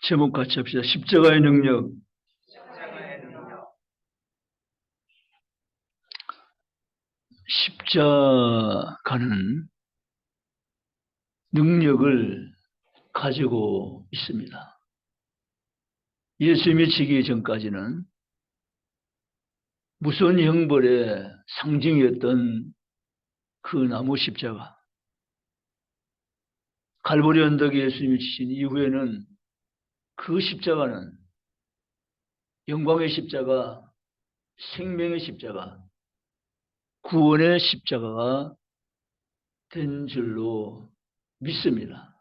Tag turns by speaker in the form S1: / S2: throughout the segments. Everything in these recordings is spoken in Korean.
S1: 제목 같이 합시다. 십자가의 능력. 십자가는 능력을 가지고 있습니다. 예수님이 지기 전까지는 무서운 형벌의 상징이었던 그 나무 십자가, 갈보리 언덕에 예수님이 지신 이후에는 그 십자가는 영광의 십자가, 생명의 십자가, 구원의 십자가가 된 줄로 믿습니다.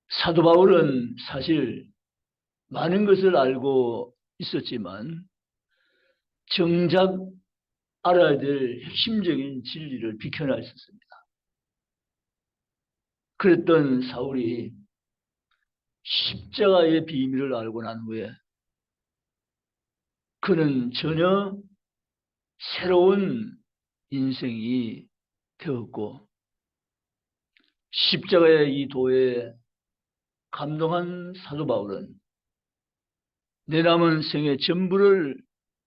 S1: 사도 바울은 사실 많은 것을 알고 있었지만 정작 알아야 될 핵심적인 진리를 비켜나 있었습니다. 그랬던 사울이 십자가의 비밀을 알고 난 후에 그는 전혀 새로운 인생이 되었고, 십자가의 이 도에 감동한 사도 바울은 내 남은 생의 전부를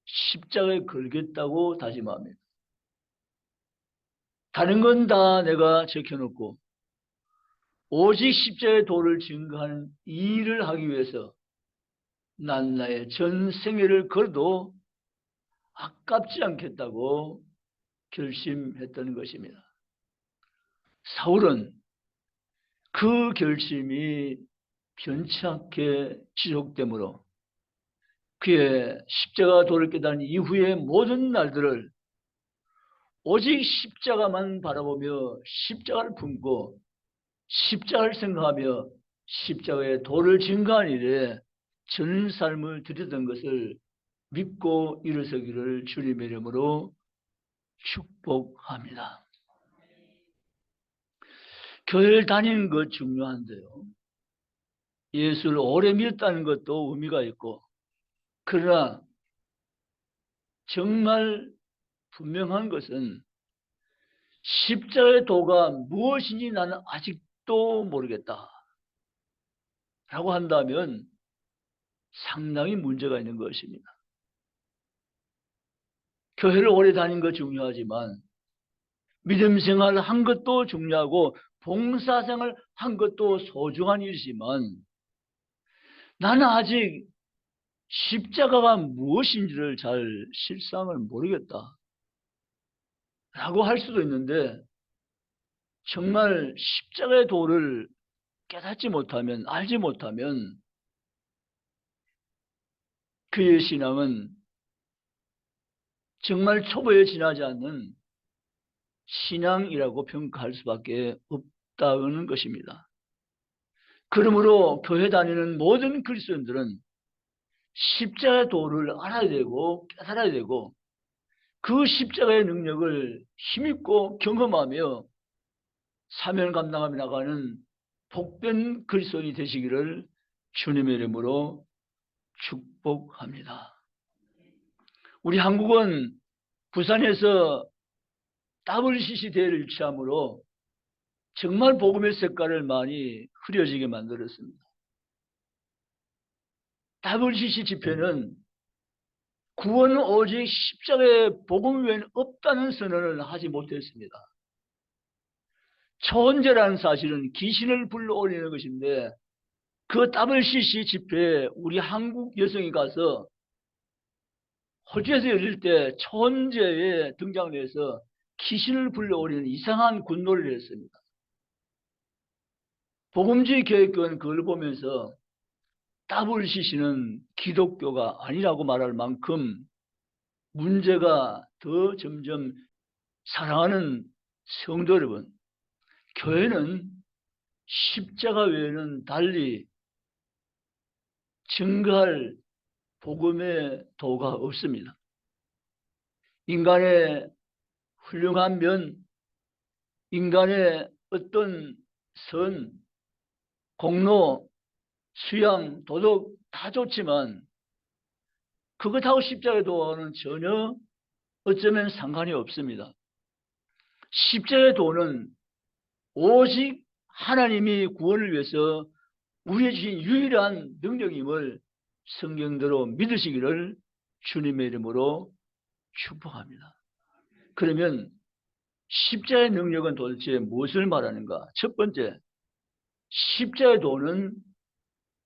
S1: 십자가에 걸겠다고 다짐합니다. 다른 건 다 내가 제껴놓고 오직 십자가의 도를 증거하는 이 일을 하기 위해서 난 나의 전 생애를 걸어도 아깝지 않겠다고 결심했던 것입니다. 사울은 그 결심이 변치 않게 지속되므로 그의 십자가 도를 깨달은 이후의 모든 날들을 오직 십자가만 바라보며 십자가를 품고 십자가를 생각하며 십자가의 도를 증거한 일에 전 삶을 들였던 것을 믿고 일어서기를 주님의 이름으로 축복합니다. 교회를 다니는 것 중요한데요, 예수를 오래 믿었다는 것도 의미가 있고, 그러나 정말 분명한 것은 십자가의 도가 무엇인지 나는 아직도 모르겠다 라고 한다면 상당히 문제가 있는 것입니다. 교회를 오래 다닌 것 중요하지만 믿음 생활을 한 것도 중요하고 봉사생활을 한 것도 소중한 일이지만 나는 아직 십자가가 무엇인지를 잘 실상을 모르겠다 라고 할 수도 있는데, 정말 십자가의 도를 깨닫지 못하면, 알지 못하면 그의 신앙은 정말 초보에 지나지 않는 신앙이라고 평가할 수밖에 없다는 것입니다. 그러므로 교회 다니는 모든 그리스도인들은 십자가의 도를 알아야 되고 깨달아야 되고 그 십자가의 능력을 힘입고 경험하며 사명을 감당하며 나가는 복된 그리스도인이 되시기를 주님의 이름으로 축복합니다. 우리 한국은 부산에서 WCC 대회를 유치함으로 정말 복음의 색깔을 많이 흐려지게 만들었습니다. WCC 집회는 구원은 오직 십자가의 복음 외에는 없다는 선언을 하지 못했습니다. 초혼제라는 사실은 귀신을 불러올리는 것인데, 그 WCC 집회에 우리 한국 여성이 가서 호주에서 열릴 때 초혼제에 등장을 해서 귀신을 불러올리는 이상한 군놀이를 했습니다. 복음주의 교회는 그걸 보면서 WCC는 기독교가 아니라고 말할 만큼 문제가 더 점점 사랑하는 성도 여러분, 교회는 십자가 외에는 달리 증거할 복음의 도가 없습니다. 인간의 훌륭한 면, 인간의 어떤 선, 공로, 수양, 도덕 다 좋지만 그것하고 십자가의 도와는 전혀 어쩌면 상관이 없습니다. 십자가의 도는 오직 하나님이 구원을 위해서 우리의 주신 유일한 능력임을 성경대로 믿으시기를 주님의 이름으로 축복합니다. 그러면 십자의 능력은 도대체 무엇을 말하는가? 첫 번째, 십자의 도는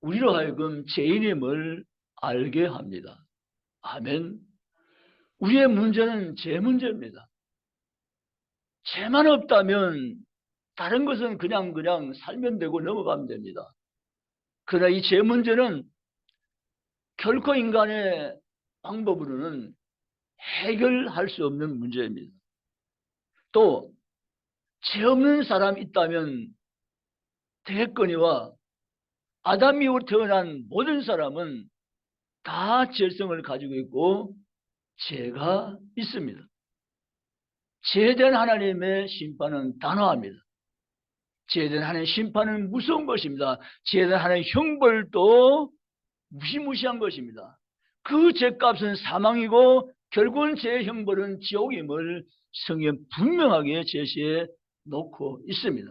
S1: 우리로 하여금 죄인임을 알게 합니다. 아멘. 우리의 문제는 죄 문제입니다. 죄만 없다면 다른 것은 그냥 살면 되고 넘어가면 됩니다. 그러나 이 죄 문제는 결코 인간의 방법으로는 해결할 수 없는 문제입니다. 또 죄 없는 사람이 있다면 되겠거니와 아담 이후로 태어난 모든 사람은 다 죄성을 가지고 있고 죄가 있습니다. 죄에 대한 하나님의 심판은 단호합니다. 죄에 대한 하나님의 심판은 무서운 것입니다. 죄에 대한 하나님의 형벌도 무시무시한 것입니다. 그 죄값은 사망이고 결국은 죄의 형벌은 지옥임을 성경 분명하게 제시해 놓고 있습니다.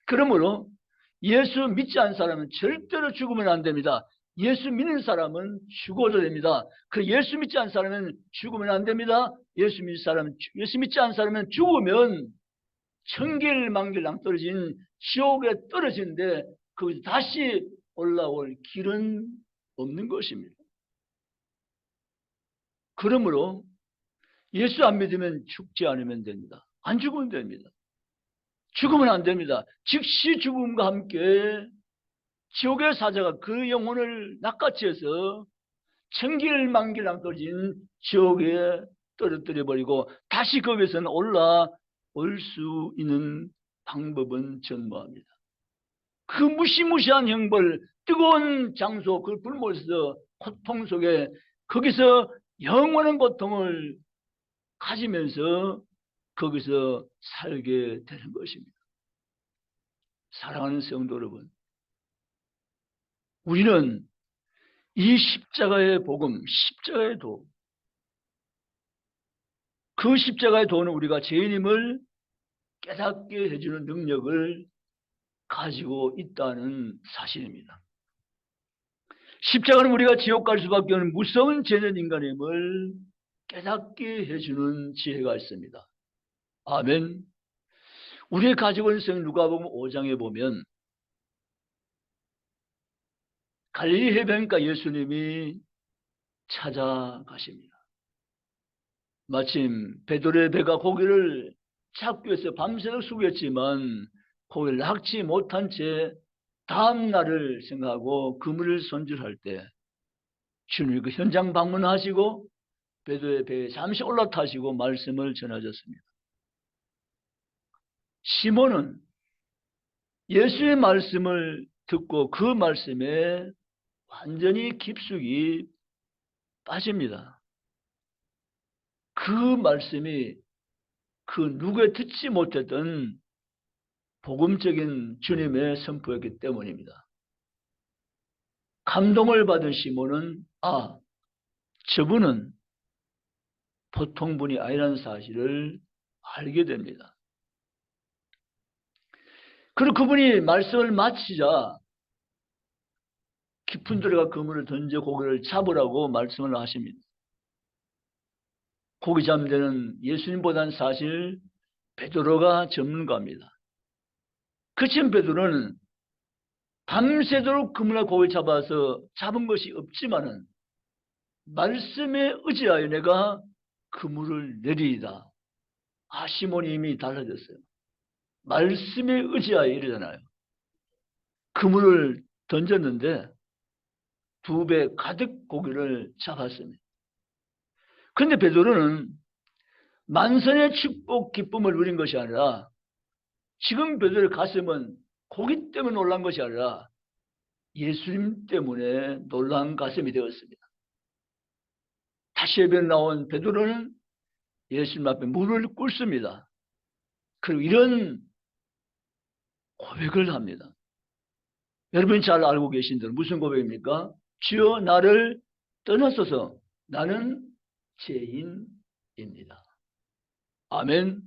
S1: 그러므로 예수 믿지 않은 사람은 절대로 죽으면 안 됩니다. 예수 믿는 사람은 죽어도 됩니다. 그 예수 믿지 않은 사람은 죽으면 안 됩니다. 예수 믿지 않은 사람은 죽으면 천길만길 낭떠러진 지옥에 떨어지는데 거기서 다시 올라올 길은 없는 것입니다. 그러므로 예수 안 믿으면 죽지 않으면 됩니다. 안 죽으면 됩니다. 죽으면 안 됩니다. 즉시 죽음과 함께 지옥의 사자가 그 영혼을 낚아채서 천길만길 낭떠러진 지옥에 떨어뜨려버리고 다시 거기서는 올라올 수 있는 방법은 전무합니다. 그 무시무시한 형벌, 뜨거운 장소, 그 불못에서 고통 속에 거기서 영원한 고통을 가지면서 거기서 살게 되는 것입니다. 사랑하는 성도 여러분, 우리는 이 십자가의 복음, 십자가의 도, 그 십자가의 도는 우리가 죄인임을 깨닫게 해주는 능력을 가지고 있다는 사실입니다. 십자가는 우리가 지옥 갈 수밖에 없는 무서운 죄는 인간임을 깨닫게 해주는 지혜가 있습니다. 아멘. 우리의 가지고 있는 성 누가복음 5장에 보면 갈릴리 해변가 예수님이 찾아가십니다. 마침 베드로의 배가 고기를 잡기 위해서 밤새도록 숙였지만 고기를 낚지 못한 채 다음 날을 생각하고 그물을 손질할 때 주님이 그 현장 방문하시고 베드로의 배에 잠시 올라타시고 말씀을 전하셨습니다. 시몬은 예수의 말씀을 듣고 그 말씀에 완전히 깊숙이 빠집니다. 그 말씀이 그 누구에 듣지 못했던 복음적인 주님의 선포였기 때문입니다. 감동을 받은 시몬은 저분은 보통 분이 아니라는 사실을 알게 됩니다. 그리고 그분이 말씀을 마치자 깊은 들어가 그물을 던져 고기를 잡으라고 말씀을 하십니다. 고기 잡는 데는 예수님보다는 사실 베드로가 전문가입니다. 그치만 베드로는 밤새도록 그물에 고기 잡아서 잡은 것이 없지만은 말씀에 의지하여 내가 그물을 내리이다. 시몬이 이미 달라졌어요. 말씀에 의지하여 이러잖아요. 그물을 던졌는데 2배 가득 고기를 잡았습니다. 그런데 베드로는 만선의 축복 기쁨을 누린 것이 아니라 지금 베드로의 가슴은 고기 때문에 놀란 것이 아니라 예수님 때문에 놀란 가슴이 되었습니다. 다시 해변 나온 베드로는 예수님 앞에 무릎을 꿇습니다. 그리고 이런 고백을 합니다. 여러분이 잘 알고 계신 대로 무슨 고백입니까? 주여 나를 떠나소서 나는 죄인입니다. 아멘.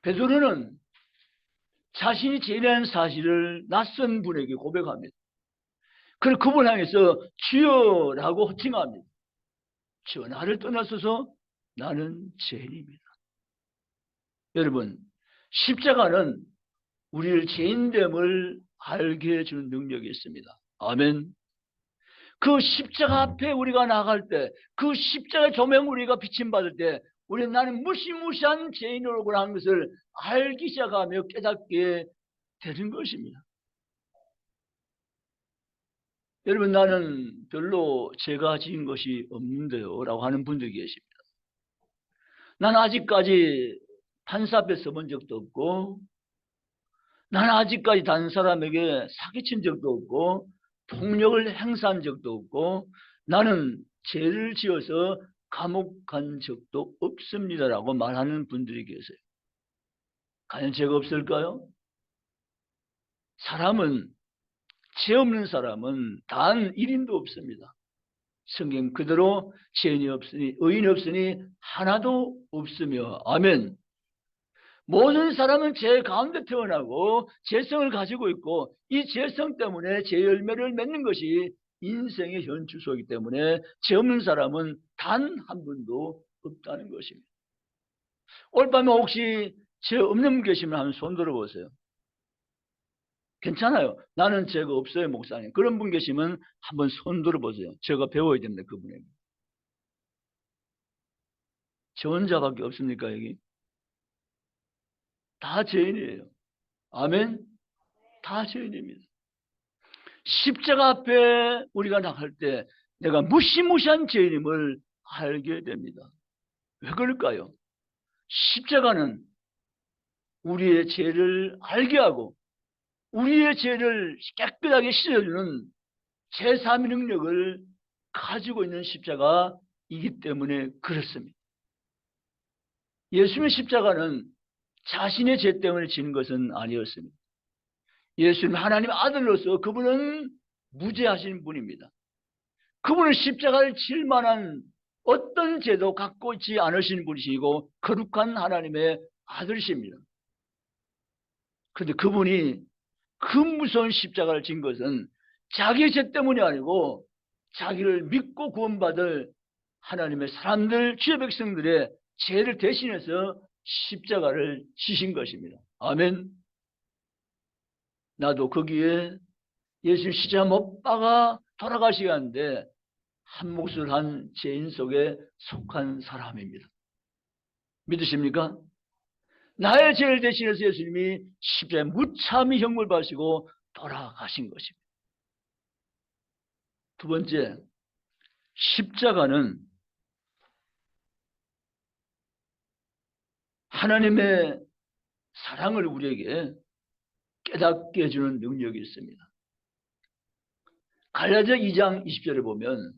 S1: 베드로는 자신이 죄인이라는 사실을 낯선 분에게 고백합니다. 그리고 그분 향해서 주여라고 호칭합니다. 주여, 나를 떠나소서, 나는 죄인입니다. 여러분, 십자가는 우리를 죄인됨을 알게 해주는 능력이 있습니다. 아멘. 그 십자가 앞에 우리가 나갈 때, 그 십자가 조명 우리가 비침받을 때, 우리는 나는 무시무시한 죄인으로구나 하는 것을 알기 시작하며 깨닫게 되는 것입니다. 여러분, 나는 별로 죄가 지은 것이 없는데요 라고 하는 분들이 계십니다. 나는 아직까지 판사 앞에 서본 적도 없고, 나는 아직까지 다른 사람에게 사기친 적도 없고, 폭력을 행사한 적도 없고, 나는 죄를 지어서 감옥 간 적도 없습니다라고 말하는 분들이 계세요. 과연 죄가 없을까요? 죄 없는 사람은 단 1인도 없습니다. 성경 그대로 죄인이 없으니, 의인이 없으니 하나도 없으며, 아멘. 모든 사람은 죄 가운데 태어나고 죄성을 가지고 있고, 이 죄성 때문에 죄 열매를 맺는 것이 인생의 현 주소이기 때문에 죄 없는 사람은 단 한 분도 없다는 것입니다. 올 밤에 혹시 죄 없는 분 계시면 한번 손 들어보세요. 괜찮아요. 나는 죄가 없어요, 목사님. 그런 분 계시면 한번 손 들어보세요. 제가 배워야 됩니다, 그분에게. 저 혼자밖에 없습니까, 여기? 다 죄인이에요. 아멘? 다 죄인입니다. 십자가 앞에 우리가 나갈 때 내가 무시무시한 죄인임을 알게 됩니다. 왜 그럴까요? 십자가는 우리의 죄를 알게 하고 우리의 죄를 깨끗하게 씻어주는 제3의 능력을 가지고 있는 십자가이기 때문에 그렇습니다. 예수님의 십자가는 자신의 죄 때문에 지는 것은 아니었습니다. 예수님 하나님의 아들로서 그분은 무죄하신 분입니다. 그분은 십자가를 칠 만한 어떤 죄도 갖고 있지 않으신 분이시고 거룩한 하나님의 아들이십니다. 그런데 그분이 그 무서운 십자가를 진 것은 자기의 죄 때문이 아니고 자기를 믿고 구원받을 하나님의 사람들, 주의 백성들의 죄를 대신해서 십자가를 지신 것입니다. 아멘. 나도 거기에 예수 십자가 못 박아 돌아가시게 하는데 한 몫을 한 죄인 속에 속한 사람입니다. 믿으십니까? 나의 죄를 대신해서 예수님이 십자가에 무참히 형벌 받으시고 돌아가신 것입니다. 두 번째, 십자가는 하나님의 사랑을 우리에게 깨닫게 해주는 능력이 있습니다. 갈라디아 2장 20절에 보면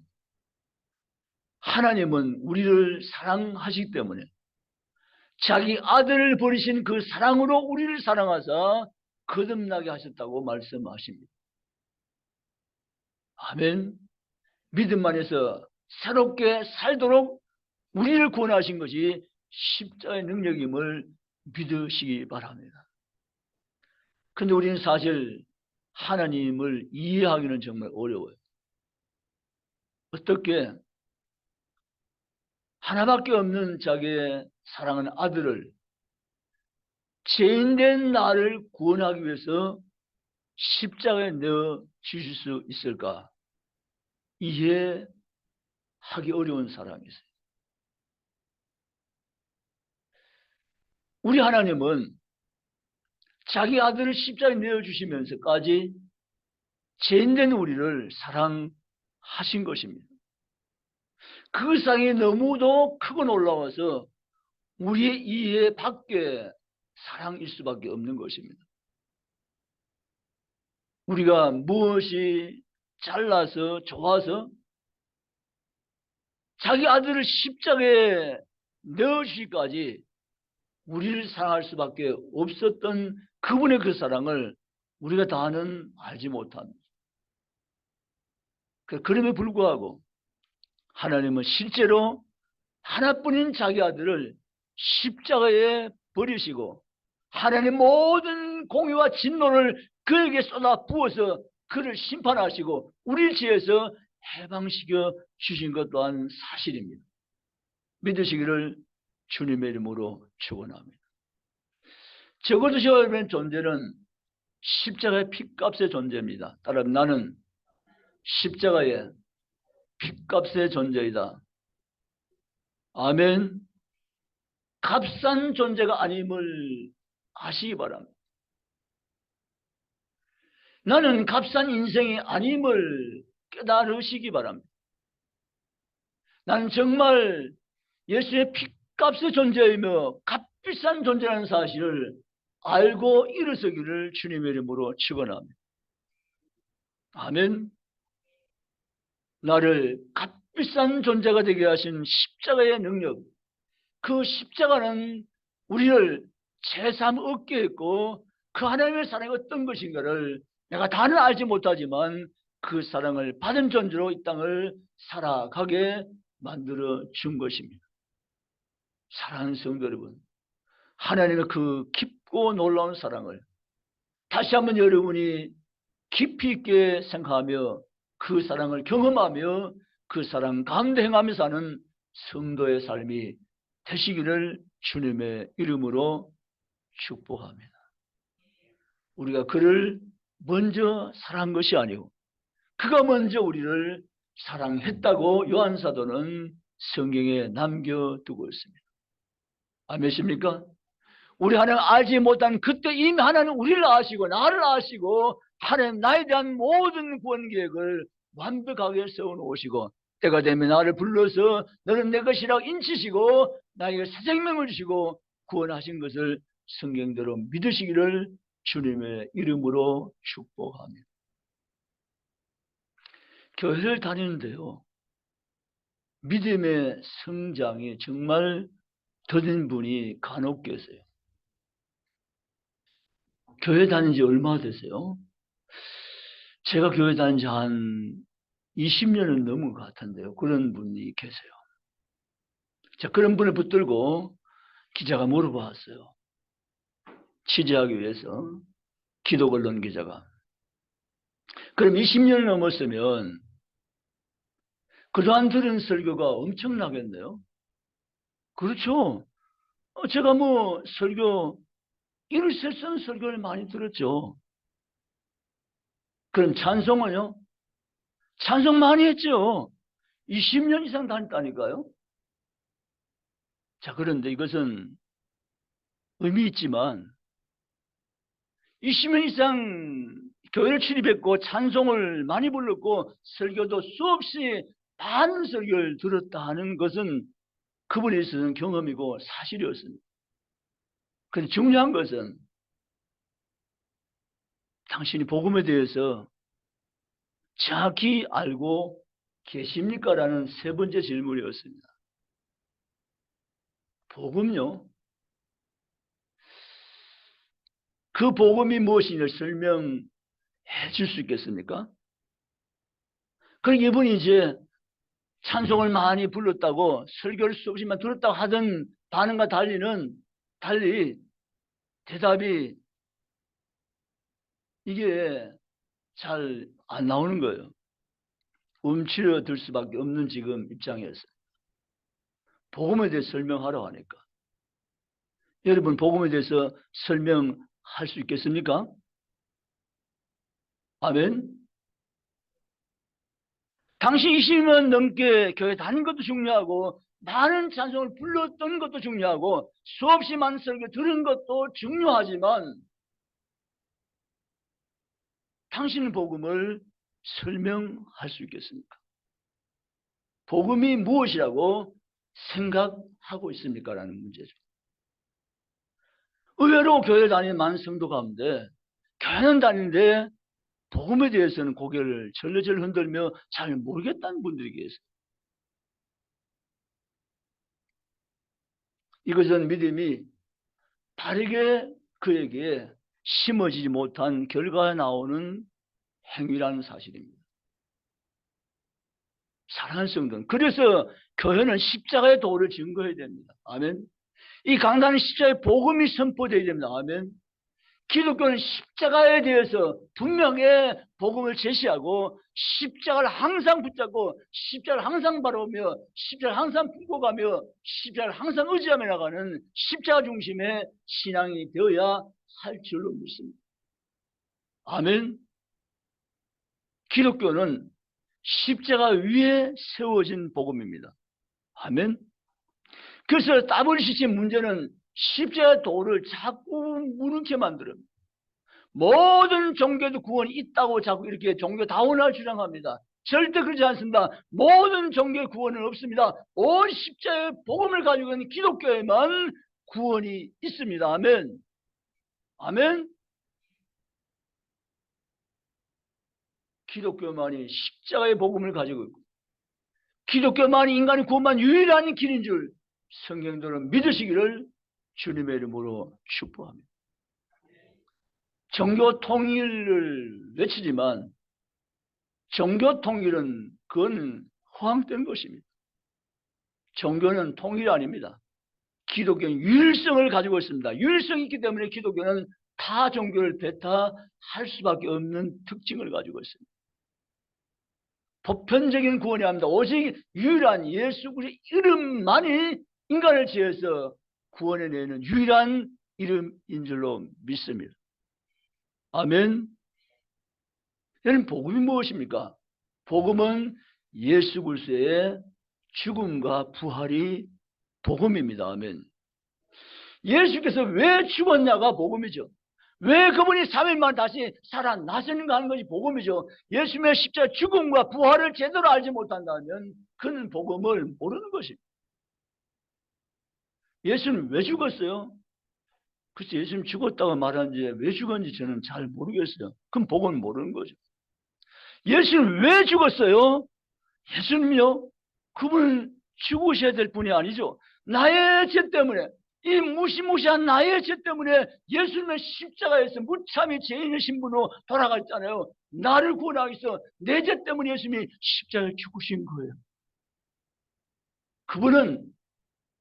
S1: 하나님은 우리를 사랑하시기 때문에 자기 아들을 버리신 그 사랑으로 우리를 사랑하사 거듭나게 하셨다고 말씀하십니다. 아멘. 믿음 안에서 새롭게 살도록 우리를 구원하신 것이 십자가의 능력임을 믿으시기 바랍니다. 그런데 우리는 사실 하나님을 이해하기는 정말 어려워요. 어떻게 하나밖에 없는 자기의 사랑하는 아들을 죄인된 나를 구원하기 위해서 십자가에 넣어 주실 수 있을까? 이해하기 어려운 사람이 있어요. 우리 하나님은 자기 아들을 십자가에 내어주시면서까지 죄인된 우리를 사랑하신 것입니다. 그 사랑이 너무도 크고 놀라워서 우리의 이해 밖의 사랑일 수밖에 없는 것입니다. 우리가 무엇이 잘나서 좋아서 자기 아들을 십자가에 넣으시기까지 우리를 사랑할 수밖에 없었던 그분의 그 사랑을 우리가 다는 알지 못합니다. 그럼에 불구하고 하나님은 실제로 하나뿐인 자기 아들을 십자가에 버리시고 하나님의 모든 하나님은 공의와 진노를 그에게 쏟아 부어서 그를 심판하시고 우리 죄에서 해방시켜 주신 것 또한 사실입니다. 믿으시기를 주님의 이름으로 축원합니다. 적어도 여러분의 존재는 십자가의 핏값의 존재입니다. 따라서 나는 십자가의 핏값의 존재이다. 아멘. 값싼 존재가 아님을 아시기 바랍니다. 나는 값싼 인생이 아님을 깨달으시기 바랍니다. 나는 정말 예수의 핏값의 존재이며 값비싼 존재라는 사실을 알고 일어서기를 주님의 이름으로 축원합니다. 아멘. 나를 값비싼 존재가 되게 하신 십자가의 능력, 그 십자가는 우리를 제3 얻게 했고 그 하나님의 사랑이 어떤 것인가를 내가 다는 알지 못하지만 그 사랑을 받은 존재로 이 땅을 살아가게 만들어 준 것입니다. 사랑하는 성도 여러분, 하나님의 그 깊고 놀라운 사랑을 다시 한번 여러분이 깊이 있게 생각하며 그 사랑을 경험하며 그 사랑 가운데 행하며 사는 성도의 삶이 되시기를 주님의 이름으로 축복합니다. 우리가 그를 먼저 사랑한 것이 아니고 그가 먼저 우리를 사랑했다고 요한사도는 성경에 남겨두고 있습니다. 아멘입니까? 우리 하나님 알지 못한 그때 이미 하나님 우리를 아시고 나를 아시고 하나님 나에 대한 모든 구원 계획을 완벽하게 세워놓으시고 때가 되면 나를 불러서 너는 내 것이라고 인치시고 나에게 새 생명을 주시고 구원하신 것을 성경대로 믿으시기를 주님의 이름으로 축복합니다. 교회를 다니는데요, 믿음의 성장이 정말 더딘 분이 간혹 계세요. 교회 다닌 지 얼마 되세요? 제가 교회 다닌 지 한 20년은 넘은 것 같은데요. 그런 분이 계세요. 자, 그런 분을 붙들고 기자가 물어봤어요. 취재하기 위해서. 기독언론 기자가. 그럼 20년을 넘었으면 그동안 들은 설교가 엄청나겠네요. 그렇죠. 제가 설교, 일세선 설교를 많이 들었죠. 그럼 찬송은요? 찬송 많이 했죠. 20년 이상 다녔다니까요. 자, 그런데 이것은 의미 있지만 20년 이상 교회를 출입했고 찬송을 많이 불렀고 설교도 수없이 많은 설교를 들었다 하는 것은 그분에 있어서는 경험이고 사실이었습니다. 그런데 중요한 것은 당신이 복음에 대해서 정확히 알고 계십니까? 라는 세 번째 질문이었습니다. 복음요? 그 복음이 무엇인지 설명해 줄 수 있겠습니까? 그러니까 이분이 이제 찬송을 많이 불렀다고 설교를 수없이만 들었다고 하던 반응과 달리 대답이 이게 잘 안 나오는 거예요. 움츠러들 수밖에 없는 지금 입장이었어요. 복음에 대해서 설명하라고 하니까. 여러분 복음에 대해서 설명할 수 있겠습니까? 아멘. 당시 20년 넘게 교회 다닌 것도 중요하고 많은 찬송을 불렀던 것도 중요하고 수없이 많은 설교 들은 것도 중요하지만 당신은 복음을 설명할 수 있겠습니까? 복음이 무엇이라고 생각하고 있습니까? 라는 문제죠. 의외로 교회 다니는 많은 성도 가운데 교회는 다니는데 복음에 대해서는 고개를 절레절레 흔들며 잘 모르겠다는 분들이 계세요. 이것은 믿음이 바르게 그에게 심어지지 못한 결과에 나오는 행위라는 사실입니다. 사랑하는 성도는 그래서 교회는 십자가의 도를 증거해야 됩니다. 아멘. 이 강단은 십자가의 복음이 선포되어야 됩니다. 아멘. 기독교는 십자가에 대해서 분명히 복음을 제시하고 십자가를 항상 붙잡고 십자가를 항상 바라보며 십자가를 항상 품고 가며 십자가를 항상 의지하며 나가는 십자가 중심의 신앙이 되어야 할 줄로 믿습니다. 아멘. 기독교는 십자가 위에 세워진 복음입니다. 아멘. 그래서 WCC 문제는 십자가의 도를 자꾸 무능케 만듭니다. 모든 종교도 구원이 있다고 자꾸 이렇게 종교다원을 주장합니다. 절대 그렇지 않습니다. 모든 종교의 구원은 없습니다. 온 십자가의 복음을 가지고 있는 기독교에만 구원이 있습니다. 아멘. 아멘. 기독교만이 십자가의 복음을 가지고 있고 기독교만이 인간의 구원만 유일한 길인 줄 성경들은 믿으시기를 주님의 이름으로 축복합니다. 종교 통일을 외치지만 종교 통일은 그건 허황된 것입니다. 종교는 통일이 아닙니다. 기독교는 유일성을 가지고 있습니다. 유일성이 있기 때문에 기독교는 타 종교를 배타할 수밖에 없는 특징을 가지고 있습니다. 보편적인 구원이 아닙니다. 오직 유일한 예수 그리스도의 이름만이 인간을 지어서 구원해내는 유일한 이름인 줄로 믿습니다. 아멘. 여러분, 복음이 무엇입니까? 복음은 예수 그리스도의 죽음과 부활이 복음입니다. 아멘. 예수께서 왜 죽었냐가 복음이죠. 왜 그분이 3일만 다시 살아나셨는가 하는 것이 복음이죠. 예수님의 십자가 죽음과 부활을 제대로 알지 못한다면 그는 복음을 모르는 것입니다. 예수는 왜 죽었어요? 글쎄 예수님 죽었다고 말하는지 왜 죽었는지 저는 잘 모르겠어요. 그럼 복음을 모르는 거죠. 예수는 왜 죽었어요? 예수님요, 그분은 죽으셔야 될 분이 아니죠. 나의 죄 때문에, 이 무시무시한 나의 죄 때문에 예수님의 십자가에서 무참히 죄인의 신분으로 돌아갔잖아요. 나를 구원하기 위해서 내 죄 때문에 예수님이 십자가에 죽으신 거예요. 그분은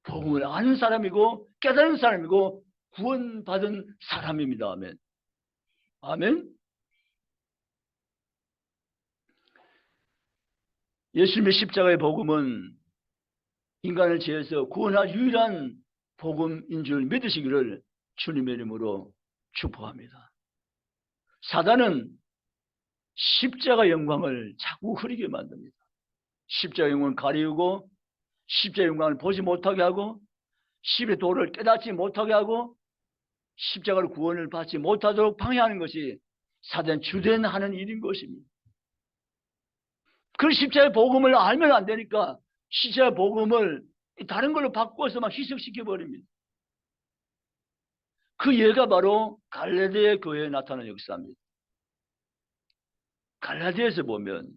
S1: 복음을 아는 사람이고 깨달은 사람이고 구원받은 사람입니다. 아멘. 아멘. 예수님의 십자가의 복음은 인간을 지어서 구원할 유일한 복음인 줄 믿으시기를 주님의 이름으로 축복합니다. 사단은 십자가 영광을 자꾸 흐리게 만듭니다. 십자가 영광을 가리우고 십자가 영광을 보지 못하게 하고 십의 도를 깨닫지 못하게 하고 십자가를 구원을 받지 못하도록 방해하는 것이 사단 주된 하는 일인 것입니다. 그 십자가의 복음을 알면 안 되니까 십자가의 복음을 다른 걸로 바꿔서 막 희석시켜 버립니다. 그 예가 바로 갈라디아 교회에 나타난 역사입니다. 갈라디아에서 보면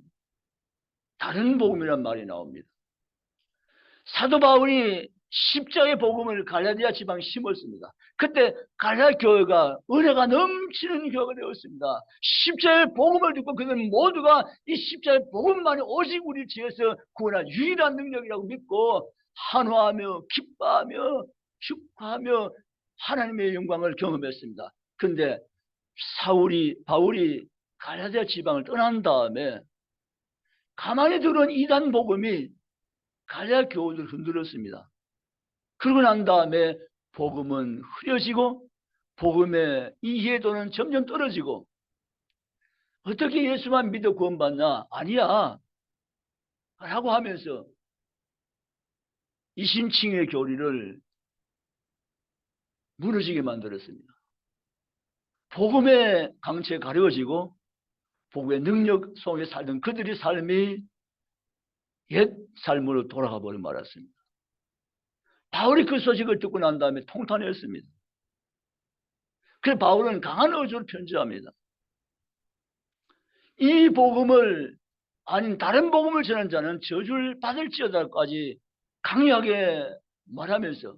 S1: 다른 복음이란 말이 나옵니다. 사도 바울이 십자가의 복음을 갈라디아 지방에 심었습니다. 그때 갈라디아 교회가 은혜가 넘치는 교회가 되었습니다. 십자가의 복음을 듣고 그들은 모두가 이 십자가의 복음만이 오직 우리를 지어서 구원할 유일한 능력이라고 믿고 환호하며 기뻐하며 축하하며 하나님의 영광을 경험했습니다. 그런데 바울이 갈라디아 지방을 떠난 다음에 가만히 들은 이단 복음이 갈라디아 교회를 흔들었습니다. 그러고 난 다음에 복음은 흐려지고 복음의 이해도는 점점 떨어지고 어떻게 예수만 믿어 구원받나? 아니야 라고 하면서 이신칭의 교리를 무너지게 만들었습니다. 복음의 강체에 가려지고 복음의 능력 속에 살던 그들의 삶이 옛 삶으로 돌아가 버려 말았습니다. 바울이 그 소식을 듣고 난 다음에 통탄했습니다. 그래서 바울은 강한 어조로 편지합니다. 이 복음을 아닌 다른 복음을 전한 자는 저주를 받을지어다까지 강력하게 말하면서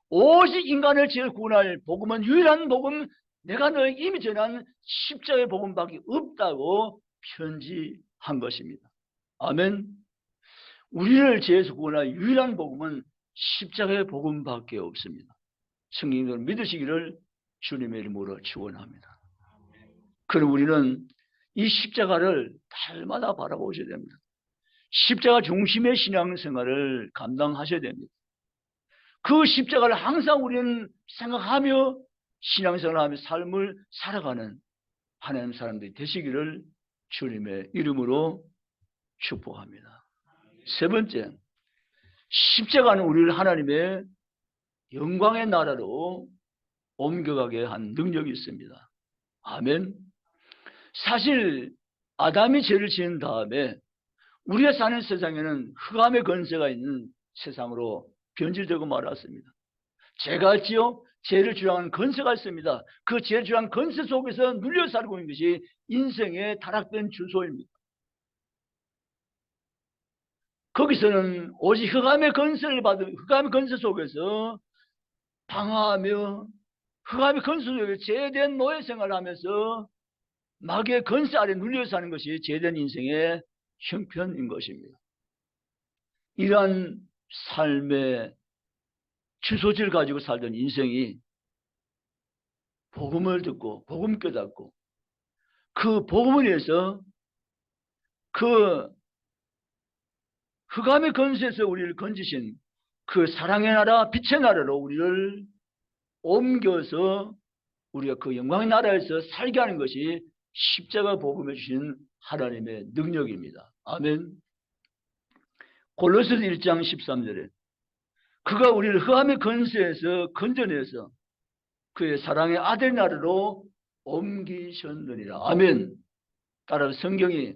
S1: 오직 인간을 제일 구원할 복음은 유일한 복음, 내가 너에게 이미 전한 십자가의 복음밖에 없다고 편지한 것입니다. 아멘. 우리를 죄에서 구원할 유일한 복음은 십자가의 복음밖에 없습니다. 성경을 믿으시기를 주님의 이름으로 축원합니다. 그럼 우리는 이 십자가를 날마다 바라보셔야 됩니다. 십자가 중심의 신앙생활을 감당하셔야 됩니다. 그 십자가를 항상 우리는 생각하며 신앙생활을 하며 삶을 살아가는 하나님 사람들이 되시기를 주님의 이름으로 축복합니다. 세 번째, 십자가는 우리를 하나님의 영광의 나라로 옮겨가게 한 능력이 있습니다. 아멘. 사실 아담이 죄를 지은 다음에 우리가 사는 세상에는 흑암의 권세가 있는 세상으로 변질되고 말았습니다. 죄가 있지요. 죄를 주장하는 권세가 있습니다. 그 죄를 주장하는 권세 속에서 눌려 살고 있는 것이 인생의 타락된 주소입니다. 거기서는 오직 흑암의 권세를 받은 흑암의 권세 속에서 방황하며 흑암의 권세 속에서 죄된 노예 생활을 하면서 마귀의 권세 아래 눌려 사는 것이 죄된 인생의 형편인 것입니다. 이러한 삶의 주소지를 가지고 살던 인생이 복음을 듣고 복음 깨닫고 그 복음을 위해서 그 흑암의 권세에서 우리를 건지신 그 사랑의 나라 빛의 나라로 우리를 옮겨서 우리가 그 영광의 나라에서 살게 하는 것이 십자가 복음해 주신 하나님의 능력입니다. 아멘. 골로새서 1장 13절에 그가 우리를 흑암의 권세에서 건져내서 그의 사랑의 아들 나라로 옮기셨느니라. 아멘. 따라서 성경이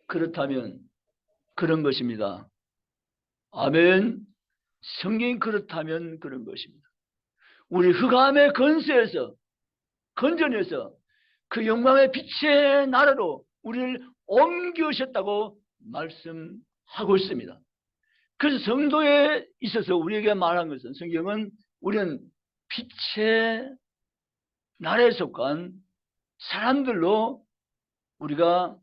S1: 그렇다면 그런 것입니다. 아멘. 성경이 그렇다면 그런 것입니다. 우리 흑암의 권세에서 건져내서 그 영광의 빛의 나라로 우리를 옮기셨다고 말씀하고 있습니다. 그래서 성도에 있어서 우리에게 말한 것은 성경은 우리는 빛의 나라에 속한 사람들로 우리가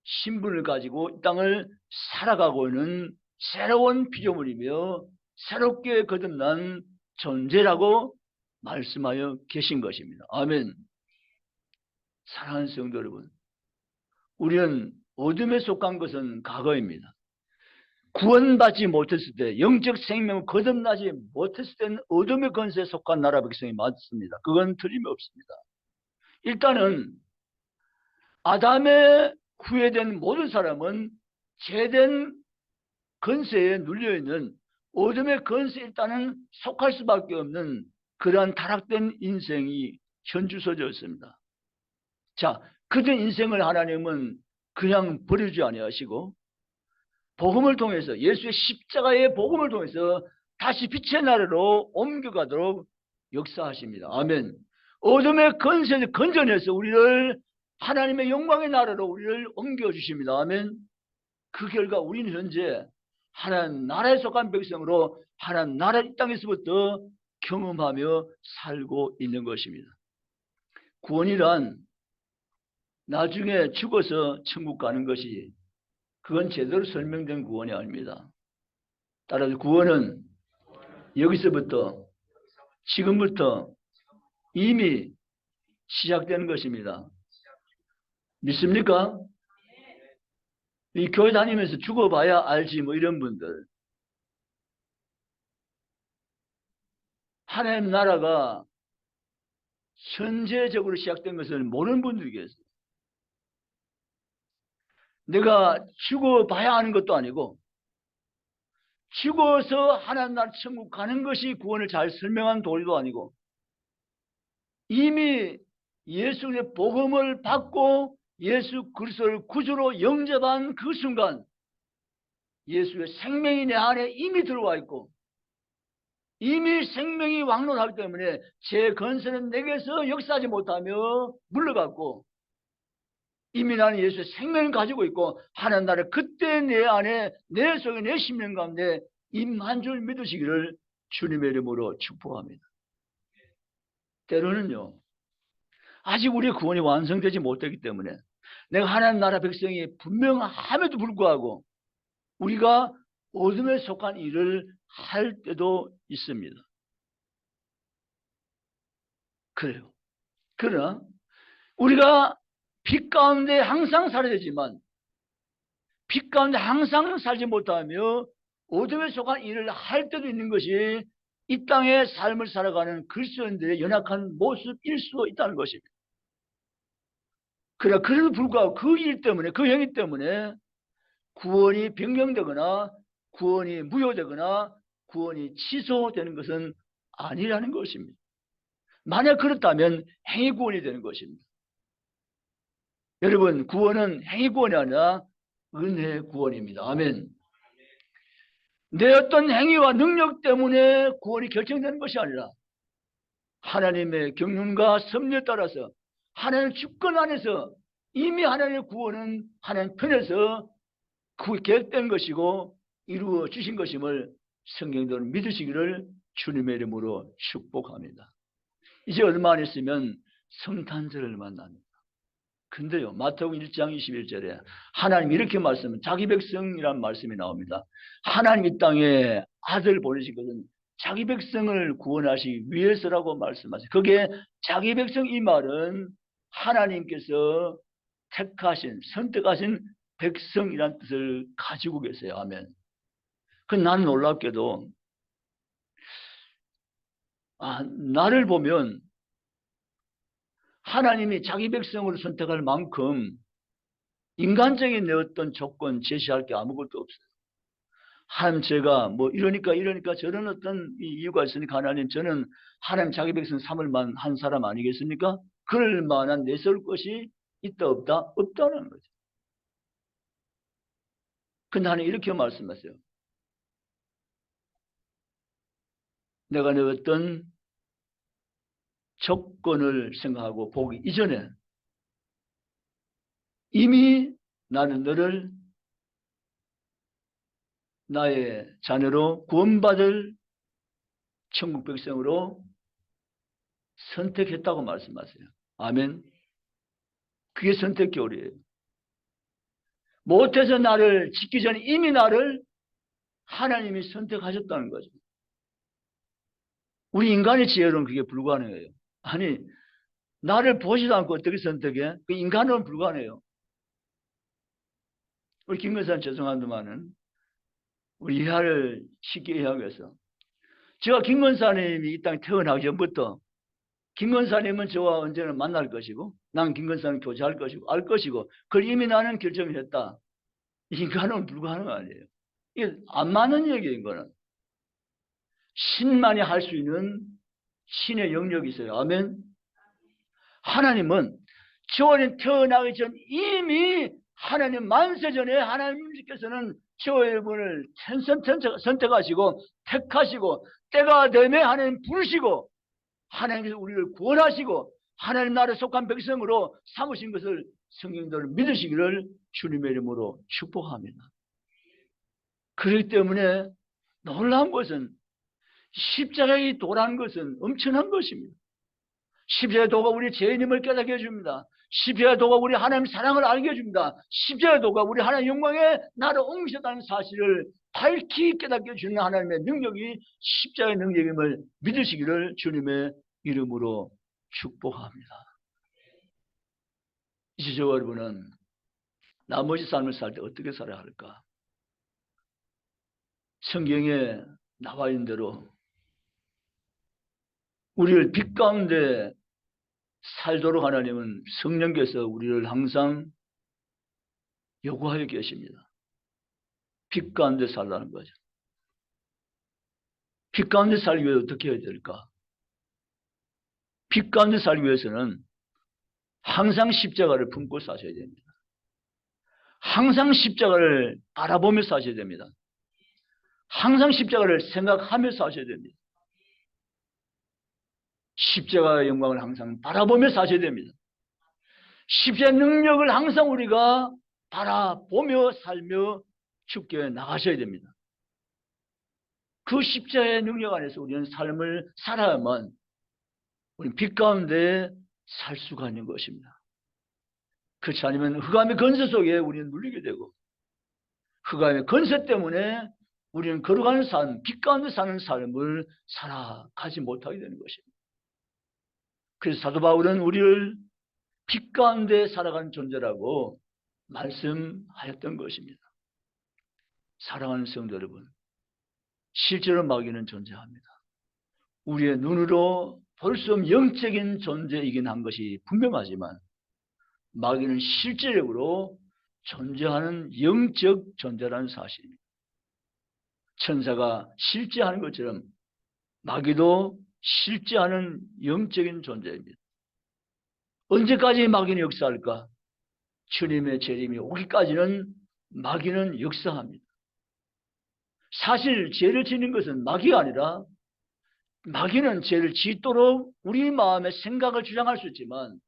S1: 신분을 가지고 이 땅을 살아가고 있는 새로운 피조물이며 새롭게 거듭난 존재라고 말씀하여 계신 것입니다. 아멘. 사랑하는 성도 여러분, 우리는 어둠에 속한 것은 과거입니다. 구원받지 못했을 때, 영적 생명을 거듭나지 못했을 때는 어둠의 권세에 속한 나라 백성이 맞습니다. 그건 틀림없습니다. 일단은 아담의 후회된 모든 사람은 죄된 권세에 눌려있는 어둠의 권세에 일단은 속할 수밖에 없는 그러한 타락된 인생이 현주소졌습니다. 자, 그런 인생을 하나님은 그냥 버리지 아니하시고 복음을 통해서 예수의 십자가의 복음을 통해서 다시 빛의 나라로 옮겨가도록 역사하십니다. 아멘. 어둠의 권세를 건져내서 우리를 하나님의 영광의 나라로 우리를 옮겨주십니다. 아멘. 그 결과 우리는 현재 하나님 나라에 속한 백성으로 하나님 나라 이 땅에서부터 경험하며 살고 있는 것입니다. 구원이란 나중에 죽어서 천국 가는 것이 그건 제대로 설명된 구원이 아닙니다. 따라서 구원은 여기서부터 지금부터 이미 시작되는 것입니다. 믿습니까? 이 교회 다니면서 죽어봐야 알지 뭐 이런 분들, 하나님 나라가 현재적으로 시작된 것을 모르는 분들이 계세요. 내가 죽어봐야 하는 것도 아니고 죽어서 하나님 나라 천국 가는 것이 구원을 잘 설명한 도리도 아니고 이미 예수의 복음을 받고 예수 그리스도를 구주로 영접한 그 순간 예수의 생명이 내 안에 이미 들어와 있고 이미 생명이 왕노하기 때문에 제 권세는 내게서 역사하지 못하며 물러갔고 이미 나는 예수의 생명을 가지고 있고 하나님 나라 그때 내 안에 내 속에 내 심령 가운데 임한 줄 믿으시기를 주님의 이름으로 축복합니다. 때로는요 아직 우리의 구원이 완성되지 못했기 때문에 내가 하나님 나라 백성이 분명함에도 불구하고 우리가 어둠에 속한 일을 할 때도 있습니다. 그래요. 그러나 우리가 빛 가운데 항상 살아야 되지만 빛 가운데 항상 살지 못하며 어둠에 속한 일을 할 때도 있는 것이 이 땅의 삶을 살아가는 그리스도인들의 연약한 모습일 수 있다는 것입니다. 그러나 그래도 불구하고 그 일 때문에, 그 행위 때문에 구원이 변경되거나 구원이 무효되거나 구원이 취소되는 것은 아니라는 것입니다. 만약 그렇다면 행위 구원이 되는 것입니다. 여러분, 구원은 행위 구원이 아니라 은혜 구원입니다. 아멘. 내 어떤 행위와 능력 때문에 구원이 결정되는 것이 아니라 하나님의 경륜과 섭리에 따라서 하나님의 주권 안에서 이미 하나님의 구원은 하나님 편에서 계획된 것이고 이루어 주신 것임을 성경대로 믿으시기를 주님의 이름으로 축복합니다. 이제 얼마 안 있으면 성탄절을 만납니다. 근데요, 마태복음 1장 21절에 하나님 이렇게 말씀은 자기 백성이란 말씀이 나옵니다. 하나님 이 땅에 아들 보내신 것은 자기 백성을 구원하시기 위해서라고 말씀하세요. 그게 자기 백성 이 말은 하나님께서 택하신, 선택하신 백성이란 뜻을 가지고 계세요. 아멘. 그 나는 놀랍게도 나를 보면 하나님이 자기 백성으로 선택할 만큼 인간적인 내 어떤 조건 제시할 게 아무것도 없어요. 하나님 제가 뭐 이러니까 저런 어떤 이유가 있으니까 하나님 저는 하나님 자기 백성 삼을 만한 사람 아니겠습니까? 그럴 만한 내세울 것이 있다 없다? 없다는 거죠. 근데 하나님 이렇게 말씀하세요. 내가 내 어떤 조건을 생각하고 보기 이전에 이미 나는 너를 나의 자녀로 구원받을 천국 백성으로 선택했다고 말씀하세요. 아멘. 그게 선택 교리예요. 못해서 나를 짓기 전에 이미 나를 하나님이 선택하셨다는 거죠. 우리 인간의 지혜로는 그게 불가능해요. 아니, 나를 보지도 않고 어떻게 선택해? 그 인간은 불가능해요. 우리 김근사님 죄송한데만은 우리 이해를 쉽게 이해하기 위해서 제가 김근사님이 이 땅에 태어나기 전부터 김근사님은 저와 언제나 만날 것이고 난 김근사님 교제할 것이고 알 것이고 그걸 이미 나는 결정을 했다. 인간은 불가능 아니에요. 이게 안 맞는 얘기인 거는. 신만이 할 수 있는 신의 영역이 있어요. 아멘. 하나님은 저는 태어나기 전 이미 하나님 만세전에 하나님께서는 저 여러분을 선택하시고 택하시고 때가 되면 하나님 부르시고 하나님께서 우리를 구원하시고 하나님 나라에 속한 백성으로 삼으신 것을 성경대로 믿으시기를 주님의 이름으로 축복합니다. 그렇기 때문에 놀라운 것은 십자가의 도라는 것은 엄청난 것입니다. 십자가의 도가 우리 죄인임을 깨닫게 해줍니다. 십자가의 도가 우리 하나님의 사랑을 알게 해줍니다. 십자가의 도가 우리 하나님의 영광에 나를 옮기셨다는 사실을 밝히 깨닫게 해주는 하나님의 능력이 십자가의 능력임을 믿으시기를 주님의 이름으로 축복합니다. 이제 저와 여러분은 나머지 삶을 살 때 어떻게 살아야 할까? 성경에 나와 있는 대로 우리를 빛 가운데 살도록 하나님은 성령께서 우리를 항상 요구하여 계십니다. 빛 가운데 살라는 거죠. 빛 가운데 살기 위해 어떻게 해야 될까? 빛 가운데 살기 위해서는 항상 십자가를 품고 사셔야 됩니다. 항상 십자가를 바라보며 사셔야 됩니다. 항상 십자가를 생각하며 사셔야 됩니다. 십자가의 영광을 항상 바라보며 사셔야 됩니다. 십자가의 능력을 항상 우리가 바라보며 살며 죽게 나가셔야 됩니다. 그 십자가의 능력 안에서 우리는 삶을 살아야만 우리는 빛 가운데 살 수가 있는 것입니다. 그렇지 않으면 흑암의 건세 속에 우리는 눌리게 되고 흑암의 건세 때문에 우리는 걸어가는 삶, 빛 가운데 사는 삶을 살아가지 못하게 되는 것입니다. 그래서 사도 바울은 우리를 빛 가운데 살아가는 존재라고 말씀하였던 것입니다. 사랑하는 성도 여러분, 실제로 마귀는 존재합니다. 우리의 눈으로 볼 수 없는 영적인 존재이긴 한 것이 분명하지만 마귀는 실제적으로 존재하는 영적 존재라는 사실입니다. 천사가 실제하는 것처럼 마귀도 실제하는 영적인 존재입니다. 언제까지 마귀는 역사할까? 주님의 재림이 오기까지는 마귀는 역사합니다. 사실 죄를 지는 것은 마귀가 아니라 마귀는 죄를 짓도록 우리 마음의 생각을 주장할 수 있지만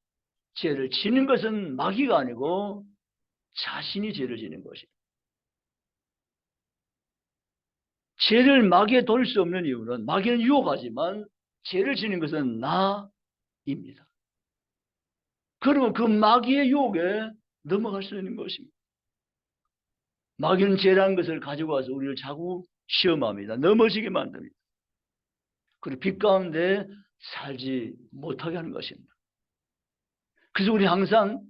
S1: 죄를 지는 것은 마귀가 아니고 자신이 죄를 지는 것입니다. 죄를 마귀에 돌릴 수 없는 이유는 마귀는 유혹하지만 죄를 지는 것은 나입니다. 그리고 그 마귀의 유혹에 넘어갈 수 있는 것입니다. 마귀는 죄라는 것을 가지고 와서 우리를 자꾸 시험합니다. 넘어지게 만듭니다. 그리고 빛 가운데 살지 못하게 하는 것입니다. 그래서 우리 항상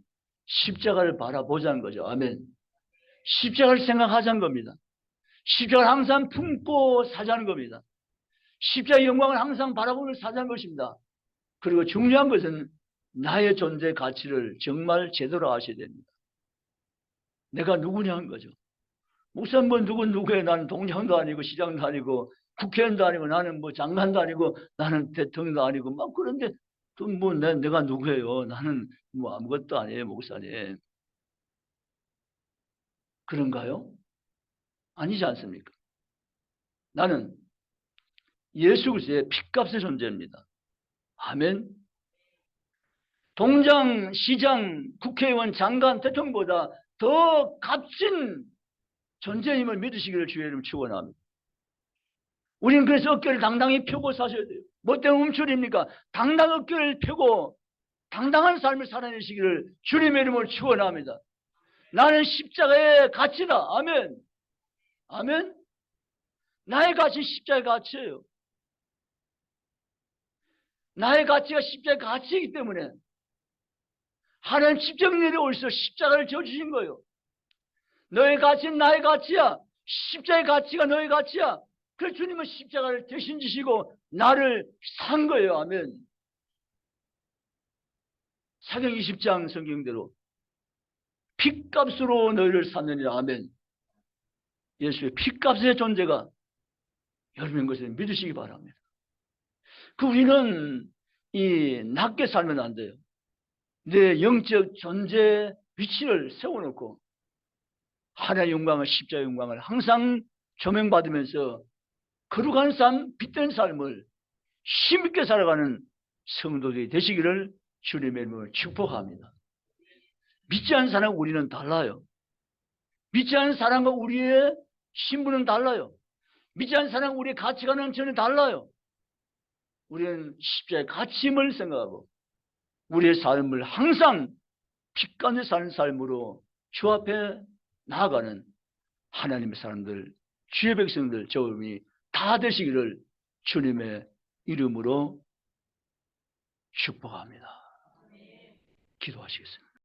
S1: 십자가를 바라보자는 거죠. 아멘. 십자가를 생각하자는 겁니다. 십자가를 항상 품고 사자는 겁니다. 십자가의 영광을 항상 바라보면서 사자는 것입니다. 그리고 중요한 것은 나의 존재 가치를 정말 제대로 아셔야 됩니다. 내가 누구냐 하는 거죠. 목사님 뭐 누구예요? 나는 동장도 아니고 시장도 아니고 국회의원도 아니고 나는 뭐 장관도 아니고 나는 대통령도 아니고 막 그런데 또 뭐 내가 누구예요? 나는 뭐 아무것도 아니에요, 목사님. 그런가요? 아니지 않습니까? 나는 예수 그리스도의 핏값의 존재입니다. 아멘. 동장, 시장, 국회의원, 장관, 대통령보다 더 값진 존재임을 믿으시기를 주의 이름 축원합니다. 우리는 그래서 어깨를 당당히 펴고 사셔야 돼요. 뭐 때문에 움츠립니까? 당당 어깨를 펴고 당당한 삶을 살아내시기를 주님의 이름으로 축원합니다. 나는 십자가의 가치다. 아멘. 아멘. 나의 가치는 십자가의 가치예요. 나의 가치가 십자가의 가치이기 때문에 하나님 직접 내려오셔서 십자가를 져주신 거예요. 너의 가치는 나의 가치야. 십자가의 가치가 너의 가치야. 그래서 주님은 십자가를 대신 지시고 나를 산 거예요. 아멘. 사경 20장 성경대로 핏값으로 너희를 샀느니라. 아멘. 예수의 핏값의 존재가 여러분인 것을 믿으시기 바랍니다. 우리는 낮게 살면 안 돼요. 내 영적 존재 위치를 세워놓고 하나님의 영광을, 십자가의 영광을 항상 조명받으면서 거룩한 삶, 빛된 삶을 힘있게 살아가는 성도들이 되시기를 주님의 이름으로 축복합니다. 믿지 않는 사람과 우리는 달라요. 믿지 않는 사람과 우리의 신분은 달라요. 믿지 않는 사람과 우리의 가치관은 전혀 달라요. 우리는 십자가의 가치임을 생각하고 우리의 삶을 항상 빛 가운데 사는 삶으로 주 앞에 나아가는 하나님의 사람들, 주의 백성들, 저음이 다 되시기를 주님의 이름으로 축복합니다. 기도하시겠습니다.